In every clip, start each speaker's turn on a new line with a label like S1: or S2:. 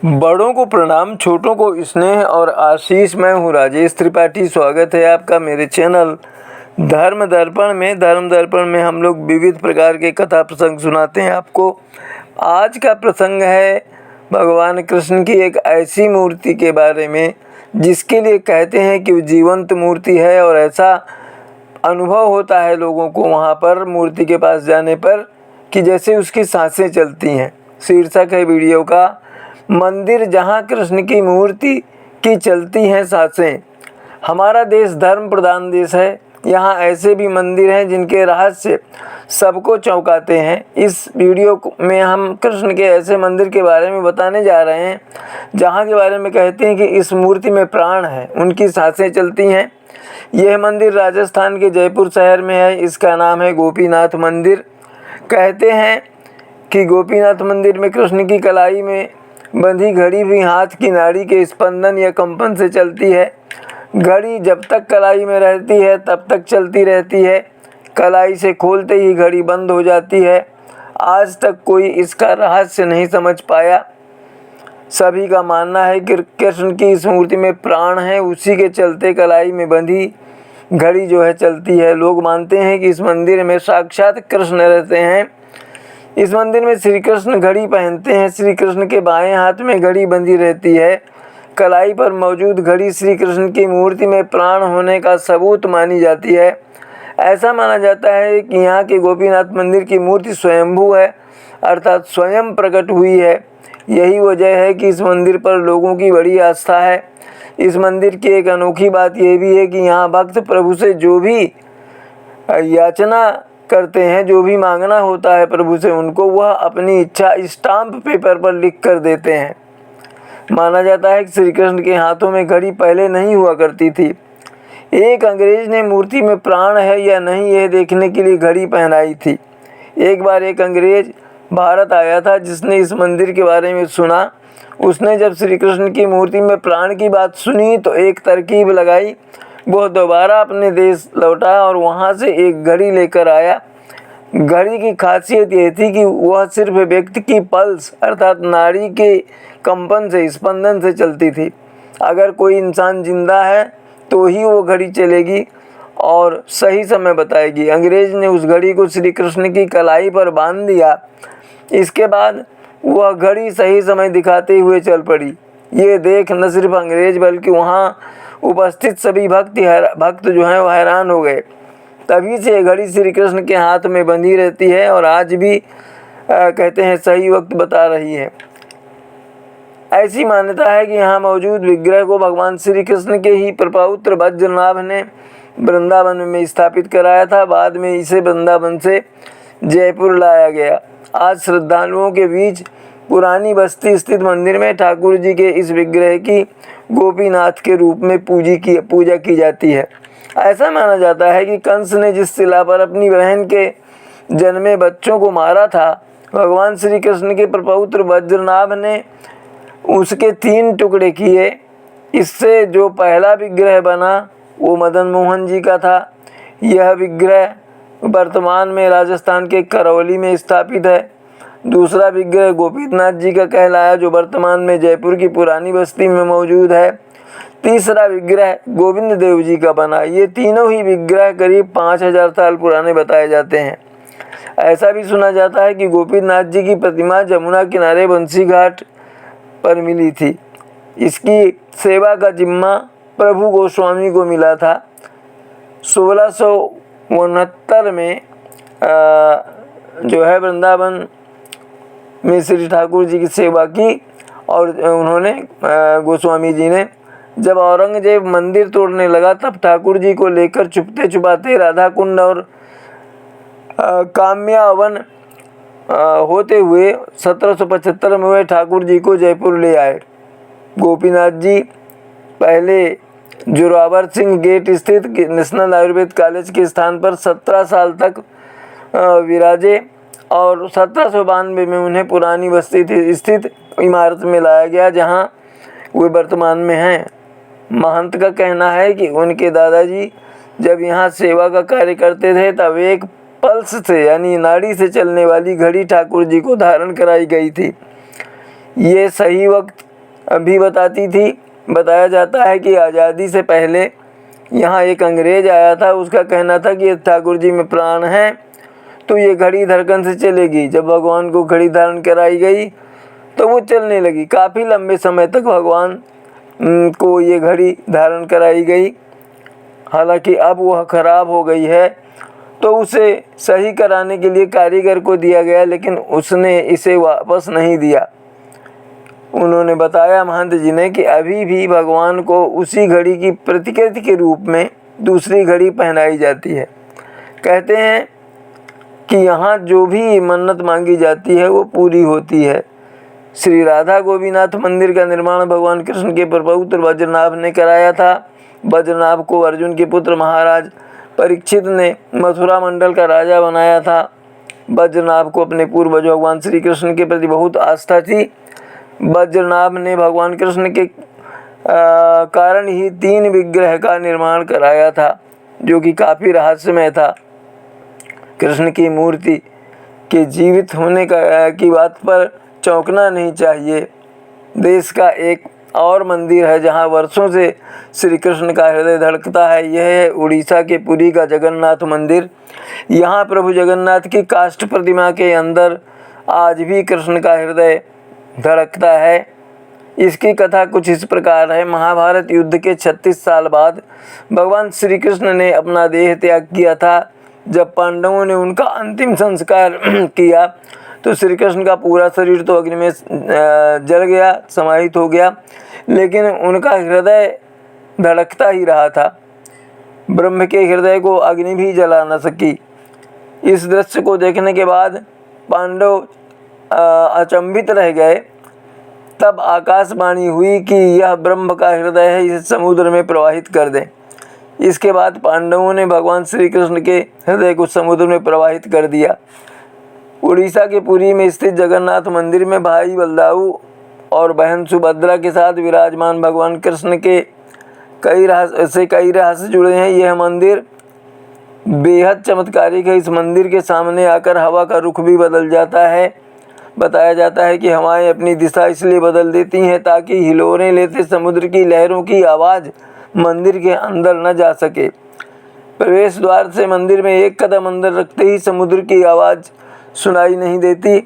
S1: बड़ों को प्रणाम, छोटों को स्नेह और आशीष। मैं हूँ राजेश त्रिपाठी। स्वागत है आपका मेरे चैनल धर्म दर्पण में। धर्म दर्पण में हम लोग विविध प्रकार के कथा प्रसंग सुनाते हैं आपको। आज का प्रसंग है भगवान कृष्ण की एक ऐसी मूर्ति के बारे में जिसके लिए कहते हैं कि वो जीवंत मूर्ति है, और ऐसा अनुभव होता है लोगों को वहाँ पर मूर्ति के पास जाने पर कि जैसे उसकी सांसें चलती हैं। शीर्षक है वीडियो का, मंदिर जहाँ कृष्ण की मूर्ति की चलती हैं सांसें। हमारा देश धर्म प्रधान देश है। यहाँ ऐसे भी मंदिर हैं जिनके रहस्य सबको चौंकाते हैं। इस वीडियो में हम कृष्ण के ऐसे मंदिर के बारे में बताने जा रहे हैं जहाँ के बारे में कहते हैं कि इस मूर्ति में प्राण है, उनकी सांसें चलती हैं। यह मंदिर राजस्थान के जयपुर शहर में है। इसका नाम है गोपीनाथ मंदिर। कहते हैं कि गोपीनाथ मंदिर में कृष्ण की कलाई में बंधी घड़ी भी हाथ की नाड़ी के स्पंदन या कंपन से चलती है। घड़ी जब तक कलाई में रहती है तब तक चलती रहती है। कलाई से खोलते ही घड़ी बंद हो जाती है। आज तक कोई इसका रहस्य नहीं समझ पाया। सभी का मानना है कि कृष्ण की इस मूर्ति में प्राण है, उसी के चलते कलाई में बंधी घड़ी जो है चलती है। लोग मानते हैं कि इस मंदिर में साक्षात कृष्ण रहते हैं। इस मंदिर में श्री कृष्ण घड़ी पहनते हैं। श्री कृष्ण के बाएं हाथ में घड़ी बंधी रहती है। कलाई पर मौजूद घड़ी श्री कृष्ण की मूर्ति में प्राण होने का सबूत मानी जाती है। ऐसा माना जाता है कि यहाँ के गोपीनाथ मंदिर की मूर्ति स्वयंभू है, अर्थात स्वयं प्रकट हुई है। यही वजह है कि इस मंदिर पर लोगों की बड़ी आस्था है। इस मंदिर की एक अनोखी बात यह भी है कि यहाँ भक्त प्रभु से जो भी याचना करते हैं, जो भी मांगना होता है प्रभु से, उनको वह अपनी इच्छा स्टाम्प पेपर पर लिख कर देते हैं। माना जाता है कि श्री कृष्ण के हाथों में घड़ी पहले नहीं हुआ करती थी। एक अंग्रेज ने मूर्ति में प्राण है या नहीं यह देखने के लिए घड़ी पहनाई थी। एक बार एक अंग्रेज भारत आया था जिसने इस मंदिर के बारे में सुना। उसने जब श्री कृष्ण की मूर्ति में प्राण की बात सुनी तो एक तरकीब लगाई। वह दोबारा अपने देश लौटा और वहाँ से एक घड़ी लेकर आया। घड़ी की खासियत यह थी कि वह सिर्फ व्यक्ति की पल्स अर्थात नाड़ी के कंपन से, स्पंदन से चलती थी। अगर कोई इंसान जिंदा है तो ही वो घड़ी चलेगी और सही समय बताएगी। अंग्रेज ने उस घड़ी को श्री कृष्ण की कलाई पर बांध दिया। इसके बाद वह घड़ी सही समय दिखाते हुए चल पड़ी। ये देख न सिर्फ अंग्रेज बल्कि वहाँ उपस्थित सभी भक्त जो हैं वो हैरान हो गए। तभी से ये घड़ी श्री कृष्ण के हाथ में बंधी रहती है और आज भी कहते हैं सही वक्त बता रही है। ऐसी मान्यता है कि यहाँ मौजूद विग्रह को भगवान श्री कृष्ण के ही प्रपौत्र वज्रनाभ ने वृंदावन में स्थापित कराया था। बाद में इसे वृंदावन से जयपुर लाया गया। आज श्रद्धालुओं के बीच पुरानी बस्ती स्थित मंदिर में ठाकुर जी के इस विग्रह की गोपीनाथ के रूप में पूजा की जाती है। ऐसा माना जाता है कि कंस ने जिस शिला पर अपनी बहन के जन्मे बच्चों को मारा था, भगवान श्री कृष्ण के प्रपौत्र वज्रनाभ ने उसके 3 टुकड़े किए। इससे जो पहला विग्रह बना वो मदन मोहन जी का था। यह विग्रह वर्तमान में राजस्थान के करौली में स्थापित है। दूसरा विग्रह गोपीनाथ जी का कहलाया जो वर्तमान में जयपुर की पुरानी बस्ती में मौजूद है। तीसरा विग्रह गोविंद देव जी का बना। ये तीनों ही विग्रह करीब 5000 साल पुराने बताए जाते हैं। ऐसा भी सुना जाता है कि गोपीनाथ जी की प्रतिमा जमुना किनारे बंसी घाट पर मिली थी। इसकी सेवा का जिम्मा प्रभु गोस्वामी को मिला था। 1669 में जो है वृंदावन में श्री ठाकुर जी की सेवा की और उन्होंने गोस्वामी जी ने जब औरंगजेब मंदिर तोड़ने लगा तब ठाकुर जी को लेकर छुपते छुपाते राधा कुंड और काम्यावन होते हुए 1775 में वे ठाकुर जी को जयपुर ले आए। गोपीनाथ जी पहले जोरावर सिंह गेट स्थित नेशनल आयुर्वेद कॉलेज के स्थान पर 17 साल तक विराजे और 1792 में उन्हें पुरानी बस्ती स्थित इमारत में लाया गया जहां वे वर्तमान में हैं। महंत का कहना है कि उनके दादाजी जब यहाँ सेवा का कार्य करते थे तब एक पल्स से यानी नाड़ी से चलने वाली घड़ी ठाकुर जी को धारण कराई गई थी। ये सही वक्त भी बताती थी। बताया जाता है कि आज़ादी से पहले यहाँ एक अंग्रेज आया था। उसका कहना था कि ठाकुर जी में प्राण है तो ये घड़ी धड़कन से चलेगी। जब भगवान को घड़ी धारण कराई गई तो वो चलने लगी। काफ़ी लंबे समय तक भगवान को ये घड़ी धारण कराई गई। हालांकि अब वह खराब हो गई है तो उसे सही कराने के लिए कारीगर को दिया गया, लेकिन उसने इसे वापस नहीं दिया। उन्होंने बताया महंत जी ने कि अभी भी भगवान को उसी घड़ी की प्रतिकृति के रूप में दूसरी घड़ी पहनाई जाती है। कहते हैं कि यहाँ जो भी मन्नत मांगी जाती है वो पूरी होती है। श्री राधा गोपीनाथ मंदिर का निर्माण भगवान कृष्ण के प्रपौत्र वज्रनाभ ने कराया था। वज्रनाभ को अर्जुन के पुत्र महाराज परीक्षित ने मथुरा मंडल का राजा बनाया था। वज्रनाभ को अपने पूर्वज भगवान श्री कृष्ण के प्रति बहुत आस्था थी। वज्रनाभ ने भगवान कृष्ण के कारण ही 3 विग्रह का निर्माण कराया था, जो कि काफ़ी रहस्यमय था। कृष्ण की मूर्ति के जीवित होने की बात पर चौंकना नहीं चाहिए। देश का एक और मंदिर है जहां वर्षों से श्री कृष्ण का हृदय धड़कता है। यह है उड़ीसा के पुरी का जगन्नाथ मंदिर। यहाँ प्रभु जगन्नाथ की काष्ठ प्रतिमा के अंदर आज भी कृष्ण का हृदय धड़कता है। इसकी कथा कुछ इस प्रकार है। महाभारत युद्ध के 36 साल बाद भगवान श्री कृष्ण ने अपना देह त्याग किया था। जब पांडवों ने उनका अंतिम संस्कार किया तो श्री कृष्ण का पूरा शरीर तो अग्नि में जल गया, समाहित हो गया, लेकिन उनका हृदय धड़कता ही रहा था। ब्रह्म के हृदय को अग्नि भी जला न सकी। इस दृश्य को देखने के बाद पांडव अचंभित रह गए। तब आकाशवाणी हुई कि यह ब्रह्म का हृदय है, इसे समुद्र में प्रवाहित कर दें। इसके बाद पांडवों ने भगवान श्री कृष्ण के हृदय को समुद्र में प्रवाहित कर दिया। उड़ीसा के पुरी में स्थित जगन्नाथ मंदिर में भाई बलदाऊ और बहन सुभद्रा के साथ विराजमान भगवान कृष्ण के कई रहस्य जुड़े हैं। यह मंदिर बेहद चमत्कारिक है। इस मंदिर के सामने आकर हवा का रुख भी बदल जाता है। बताया जाता है कि हवाएं अपनी दिशा इसलिए बदल देती हैं ताकि हिलोरें लेते समुद्र की लहरों की आवाज़ मंदिर के अंदर न जा सके। प्रवेश द्वार से मंदिर में एक कदम अंदर रखते ही समुद्र की आवाज़ सुनाई नहीं देती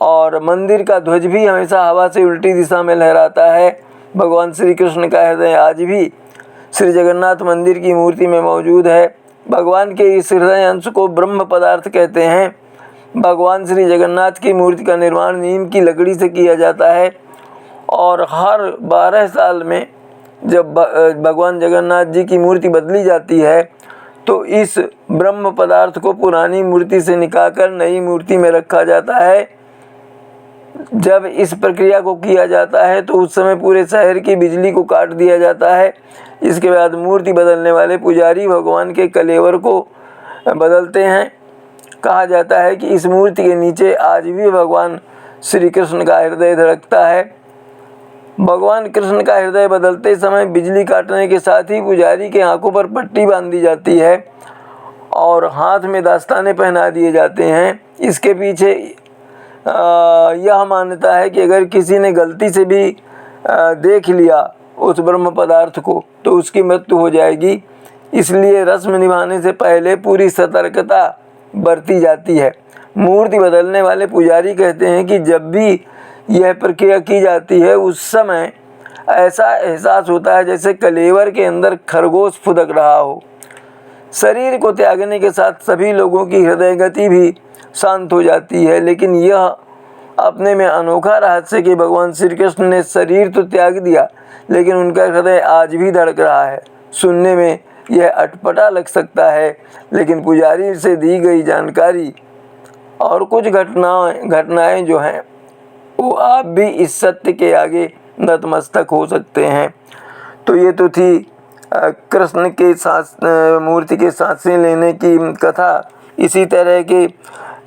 S1: और मंदिर का ध्वज भी हमेशा हवा से उल्टी दिशा में लहराता है। भगवान श्री कृष्ण का हृदय आज भी श्री जगन्नाथ मंदिर की मूर्ति में मौजूद है। भगवान के इस हृदय अंश को ब्रह्म पदार्थ कहते हैं। भगवान श्री जगन्नाथ की मूर्ति का निर्माण नीम की लकड़ी से किया जाता है और हर 12 साल में जब भगवान जगन्नाथ जी की मूर्ति बदली जाती है तो इस ब्रह्म पदार्थ को पुरानी मूर्ति से निकालकर नई मूर्ति में रखा जाता है। जब इस प्रक्रिया को किया जाता है तो उस समय पूरे शहर की बिजली को काट दिया जाता है। इसके बाद मूर्ति बदलने वाले पुजारी भगवान के कलेवर को बदलते हैं। कहा जाता है कि इस मूर्ति के नीचे आज भी भगवान श्री कृष्ण का हृदय धड़कता है। भगवान कृष्ण का हृदय बदलते समय बिजली काटने के साथ ही पुजारी के आंखों पर पट्टी बांधी जाती है और हाथ में दस्ताने पहना दिए जाते हैं। इसके पीछे यह मान्यता है कि अगर किसी ने गलती से भी देख लिया उस ब्रह्म पदार्थ को तो उसकी मृत्यु हो जाएगी। इसलिए रस्म निभाने से पहले पूरी सतर्कता बरती जाती है। मूर्ति बदलने वाले पुजारी कहते हैं कि जब भी यह प्रक्रिया की जाती है उस समय ऐसा एहसास होता है जैसे कलेवर के अंदर खरगोश फुदक रहा हो। शरीर को त्यागने के साथ सभी लोगों की हृदय गति भी शांत हो जाती है। लेकिन यह अपने में अनोखा रहस्य कि भगवान श्री कृष्ण ने शरीर तो त्याग दिया लेकिन उनका हृदय आज भी धड़क रहा है। सुनने में यह अटपटा लग सकता है, लेकिन पुजारी से दी गई जानकारी और कुछ घटनाएं जो हैं वो आप भी इस सत्य के आगे नतमस्तक हो सकते हैं। तो ये तो थी कृष्ण के सांस मूर्ति के सांसें लेने की कथा। इसी तरह के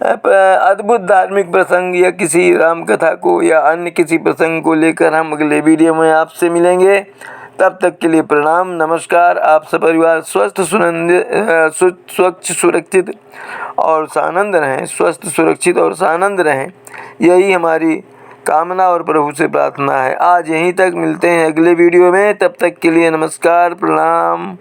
S1: अद्भुत धार्मिक प्रसंग या किसी राम कथा को या अन्य किसी प्रसंग को लेकर हम अगले वीडियो में आपसे मिलेंगे। तब तक के लिए प्रणाम, नमस्कार। आप सब परिवार स्वस्थ स्वच्छ सुरक्षित और सानंद रहें, स्वस्थ सुरक्षित और सानंद रहें, यही हमारी कामना और प्रभु से प्रार्थना है। आज यहीं तक, मिलते हैं अगले वीडियो में, तब तक के लिए नमस्कार, प्रणाम।